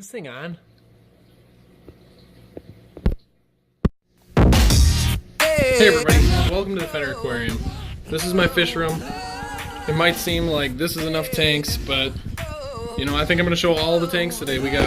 this thing on? Hey everybody, welcome to the Fenner Aquarium. This is my fish room. It might seem like this is enough tanks, but you know, I think I'm going to show all the tanks today. We got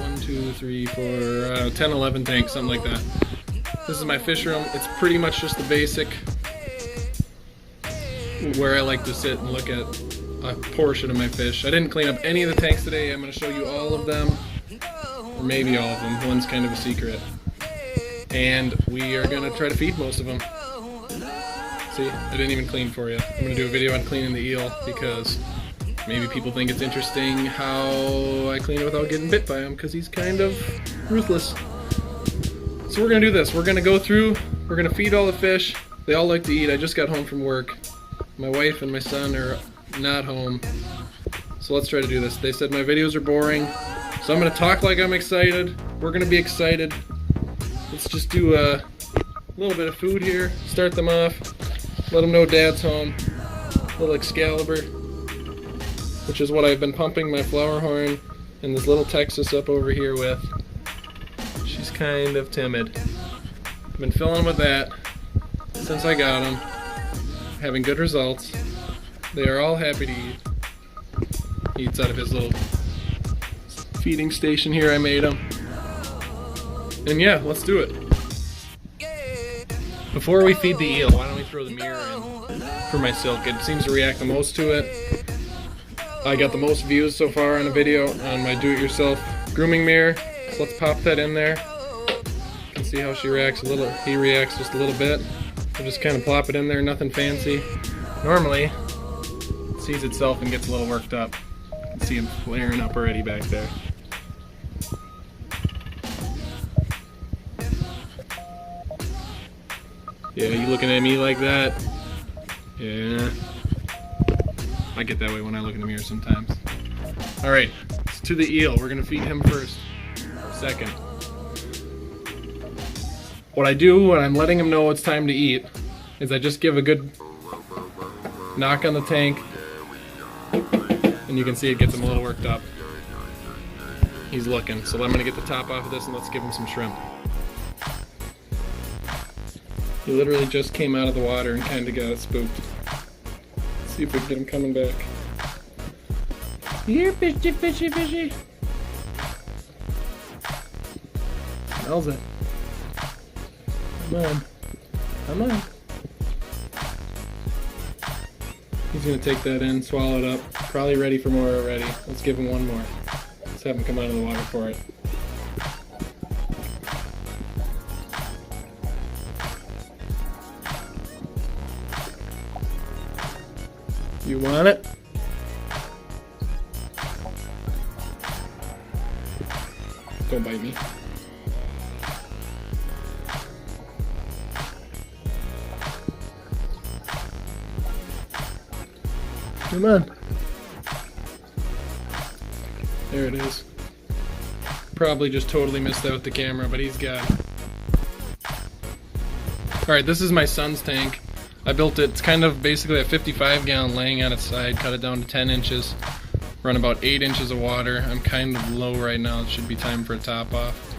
1, 2, 3, 4, 10, 11 tanks, something like that. This is my fish room. It's pretty much just the basic where I like to sit and look at a portion of my fish. I didn't clean up any of the tanks today. I'm going to show you all of them, or maybe all of them. One's kind of a secret. And we are going to try to feed most of them. See, I didn't even clean for you. I'm going to do a video on cleaning the eel because maybe people think it's interesting how I clean it without getting bit by him, because he's kind of ruthless. So we're going to do this. We're going to go through, we're going to feed all the fish. They all like to eat. I just got home from work. My wife and my son are not home. So let's try to do this. They said my videos are boring, so I'm going to talk like I'm excited. We're going to be excited. Let's just do a little bit of food here. Start them off. Let them know Dad's home. A little Excalibur, which is what I've been pumping my Flowerhorn and this little Texas up over here with. She's kind of timid. I've been filling them with that since I got them. Having good results. They are all happy to eat. He eats out of his little feeding station here I made him. And yeah, let's do it. Before we feed the eel, why don't we throw the mirror in for my silk? It seems to react the most to it. I got the most views so far on a video on my do-it-yourself grooming mirror. So let's pop that in there. You can see how she reacts a little. He reacts just a little bit. We'll just kind of plop it in there, nothing fancy. Normally, it sees itself and gets a little worked up. You can see him flaring up already back there. Yeah, you looking at me like that? Yeah. I get that way when I look in the mirror sometimes. Alright, to the eel. We're going to feed him first. Second. What I do when I'm letting him know it's time to eat is I just give a good knock on the tank, and you can see it gets him a little worked up. He's looking, so I'm going to get the top off of this and let's give him some shrimp. He literally just came out of the water and kind of got spooked. Let's see if we can get him coming back. Here, fishy, fishy, fishy. Smells it. Come on. Come on. He's going to take that in, swallow it up. Probably ready for more already. Let's give him one more. Let's have him come out of the water for it. You want it? Don't bite me. Come on. There it is. Probably just totally missed that with the camera, but he's got it. Alright, this is my son's tank. I built it, it's kind of basically a 55-gallon laying on its side, cut it down to 10 inches, run about 8 inches of water. I'm kind of low right now, it should be time for a top off.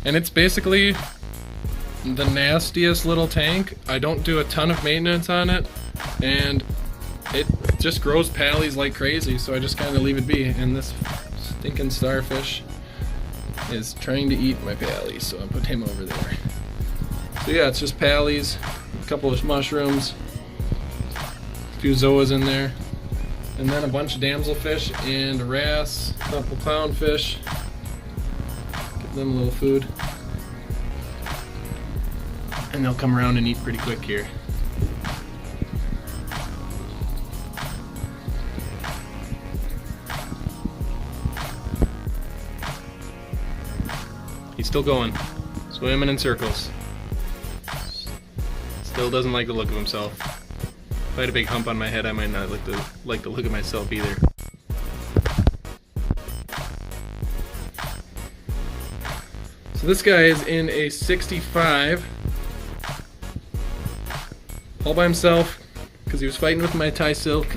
And it's basically the nastiest little tank. I don't do a ton of maintenance on it, and it just grows pallies like crazy, so I just kind of leave it be. And this stinking starfish is trying to eat my pallies, so I put him over there. So yeah, it's just pallies. A couple of mushrooms, a few zoas in there, and then a bunch of damselfish and a wrasse, a couple clownfish. Give them a little food, and they'll come around and eat pretty quick here. He's still going, swimming in circles. Still doesn't like the look of himself. If I had a big hump on my head, I might not like the look of myself either. So this guy is in a 65, all by himself, because he was fighting with my Thai silk.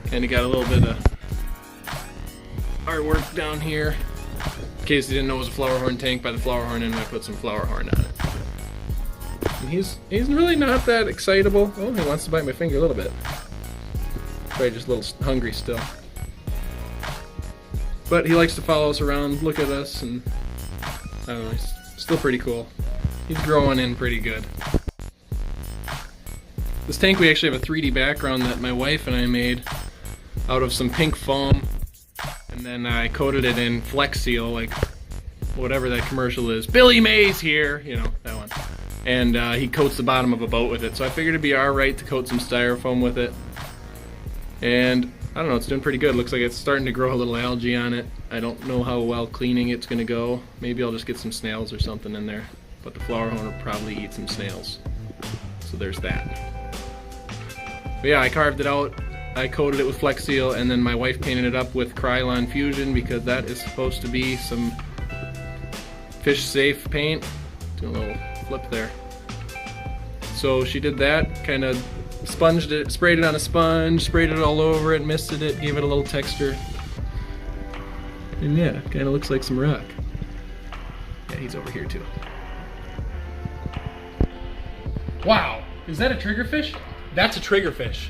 Kind of got a little bit of artwork down here. In case you didn't know, it was a Flowerhorn tank by the Flowerhorn, and I put some Flowerhorn on it. And he's really not that excitable. Oh, he wants to bite my finger a little bit. Probably just a little hungry still. But he likes to follow us around, look at us, and I don't know, he's still pretty cool. He's growing in pretty good. This tank, we actually have a 3D background that my wife and I made out of some pink foam, and then I coated it in Flex Seal, like whatever that commercial is. Billy Mays here, you know, that one. And he coats the bottom of a boat with it, so I figured it'd be alright to coat some styrofoam with it. And I don't know, it's doing pretty good. Looks like it's starting to grow a little algae on it. I don't know how well cleaning it's going to go. Maybe I'll just get some snails or something in there. But the Flowerhorn will probably eat some snails. So there's that. But yeah, I carved it out. I coated it with Flex Seal, and then my wife painted it up with Krylon Fusion because that is supposed to be some fish safe paint. Do a little flip there. So she did that, kind of sponged it, sprayed it on a sponge, sprayed it all over it, misted it, gave it a little texture. And yeah, kind of looks like some rock. Yeah, he's over here too. Wow, is that a triggerfish? That's a triggerfish.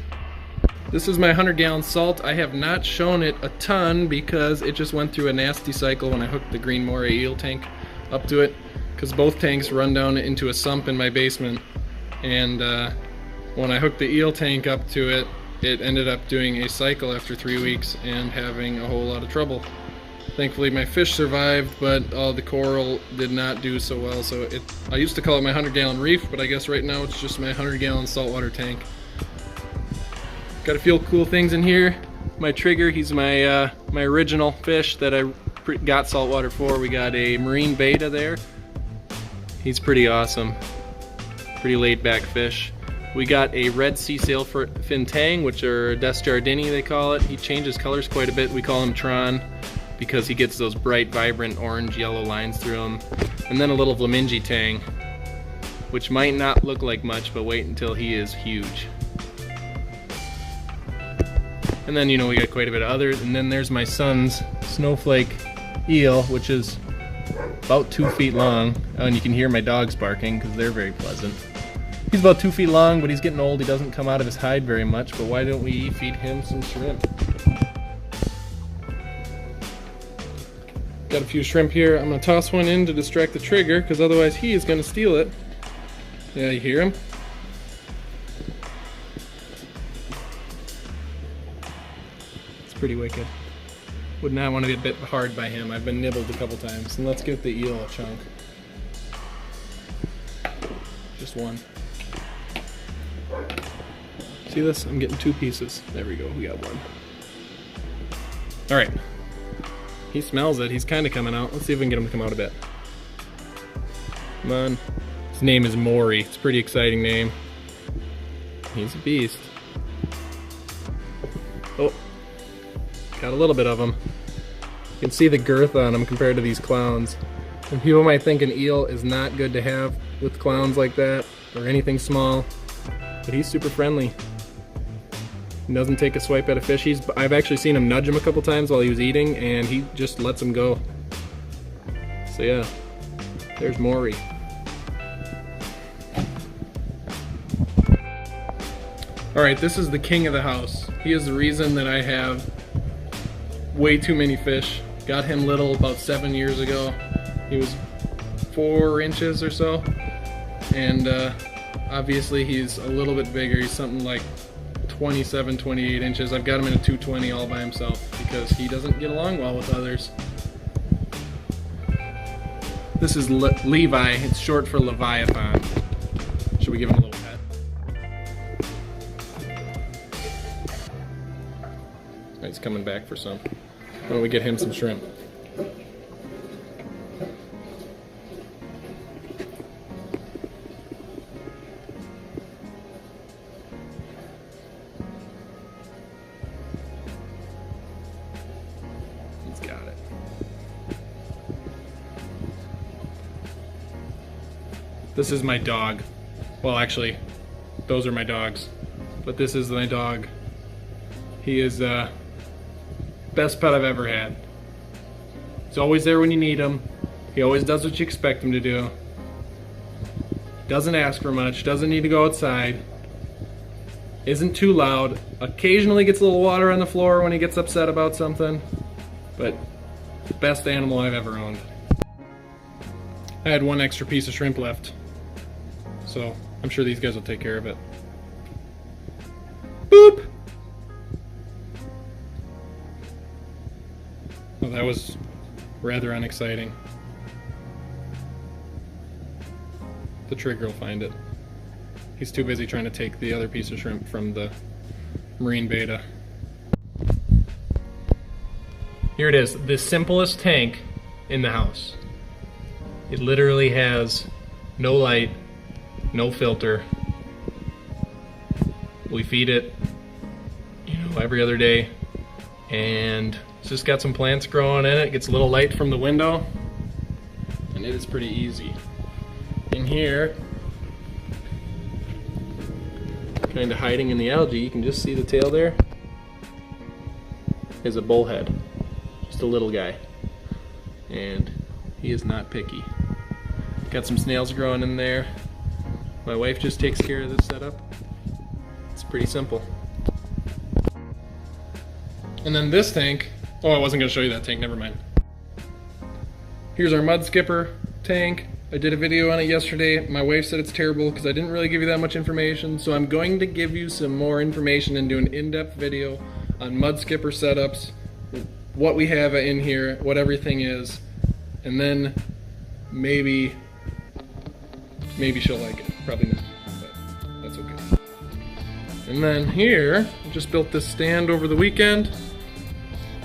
This is my 100-gallon salt. I have not shown it a ton because it just went through a nasty cycle when I hooked the green moray eel tank up to it, because both tanks run down into a sump in my basement. And when I hooked the eel tank up to it, it ended up doing a cycle after 3 weeks and having a whole lot of trouble. Thankfully my fish survived, but the coral did not do so well. So I used to call it my 100-gallon reef, but I guess right now it's just my 100-gallon saltwater tank. Got a few cool things in here. My trigger, he's my my original fish that I got saltwater for. We got a marine beta there. He's pretty awesome. Pretty laid back fish. We got a red sea sailfin tang, which are Desjardins they call it. He changes colors quite a bit. We call him Tron because he gets those bright, vibrant orange yellow lines through him. And then a little Flamingi tang, which might not look like much, but wait until he is huge. And then, you know, we got quite a bit of others. And then there's my son's snowflake eel, which is about 2 feet long. Oh, and you can hear my dogs barking because they're very pleasant. He's about 2 feet long, but he's getting old. He doesn't come out of his hide very much, but why don't we feed him some shrimp? Got a few shrimp here. I'm going to toss one in to distract the trigger, because otherwise he is going to steal it. Yeah, you hear him? It's pretty wicked. Would not want to be bit hard by him. I've been nibbled a couple times. And let's give the eel a chunk. Just one. See this? I'm getting 2 pieces. There we go, we got one. Alright. He smells it, he's kind of coming out. Let's see if we can get him to come out a bit. Come on. His name is Maury. It's a pretty exciting name. He's a beast. Oh. Got a little bit of him. You can see the girth on him compared to these clowns. And people might think an eel is not good to have with clowns like that, or anything small. But he's super friendly. He doesn't take a swipe at a fish. I've actually seen him nudge him a couple times while he was eating, and he just lets him go. So yeah, there's Maury. Alright, this is the king of the house. He is the reason that I have way too many fish. Got him little about 7 years ago. He was 4 inches or so, and obviously he's a little bit bigger. He's something like 27, 28 inches. I've got him in a 220 all by himself because he doesn't get along well with others. This is Levi. It's short for Leviathan. Should we give him a little pet? He's coming back for some. Why don't we get him some shrimp? He's got it. This is my dog. Well, actually, those are my dogs. But this is my dog. He is best pet I've ever had. He's always there when you need him. He always does what you expect him to do. Doesn't ask for much, doesn't need to go outside. Isn't too loud. Occasionally gets a little water on the floor when he gets upset about something. But the best animal I've ever owned. I had one extra piece of shrimp left, so I'm sure these guys will take care of it. Boop! Well, that was rather unexciting. The trigger will find it. He's too busy trying to take the other piece of shrimp from the marine betta. Here it is, the simplest tank in the house. It literally has no light, no filter. We feed it, every other day, and it's just got some plants growing in it. It gets a little light from the window, and it is pretty easy. In here, kind of hiding in the algae, you can just see the tail there, is a bullhead, just a little guy, and he is not picky. Got some snails growing in there. My wife just takes care of this setup. It's pretty simple. And then this tank, oh, I wasn't going to show you that tank, never mind. Here's our mud skipper tank. I did a video on it yesterday. My wife said it's terrible because I didn't really give you that much information, so I'm going to give you some more information and do an in-depth video on mud skipper setups, what we have in here, what everything is, and then maybe she'll like it. Probably not, but that's okay. And then here, I just built this stand over the weekend.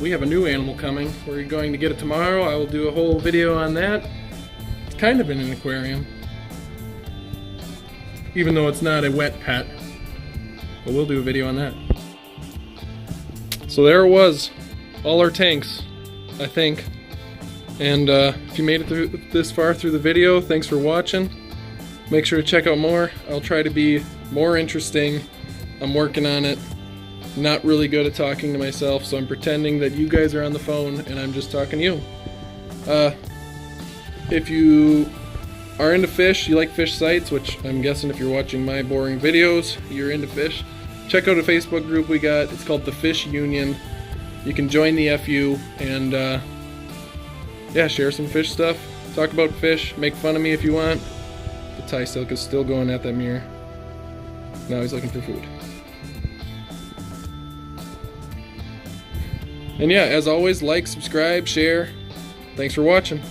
We have a new animal coming. We're going to get it tomorrow. I will do a whole video on that. It's kind of in an aquarium, even though it's not a wet pet, but we'll do a video on that. So there it was, all our tanks, I think. And if you made it through this far through the video, thanks for watching. Make sure to check out more. I'll try to be more interesting. I'm working on it. Not really good at talking to myself, so I'm pretending that you guys are on the phone and I'm just talking to you. If you are into fish, you like fish sites, which I'm guessing if you're watching my boring videos, you're into fish, check out a Facebook group we got. It's called the Fish Union. You can join the FU and yeah, share some fish stuff, talk about fish, make fun of me if you want. The Thai silk is still going at that mirror. Now he's looking for food. And yeah, as always, like, subscribe, share. Thanks for watching.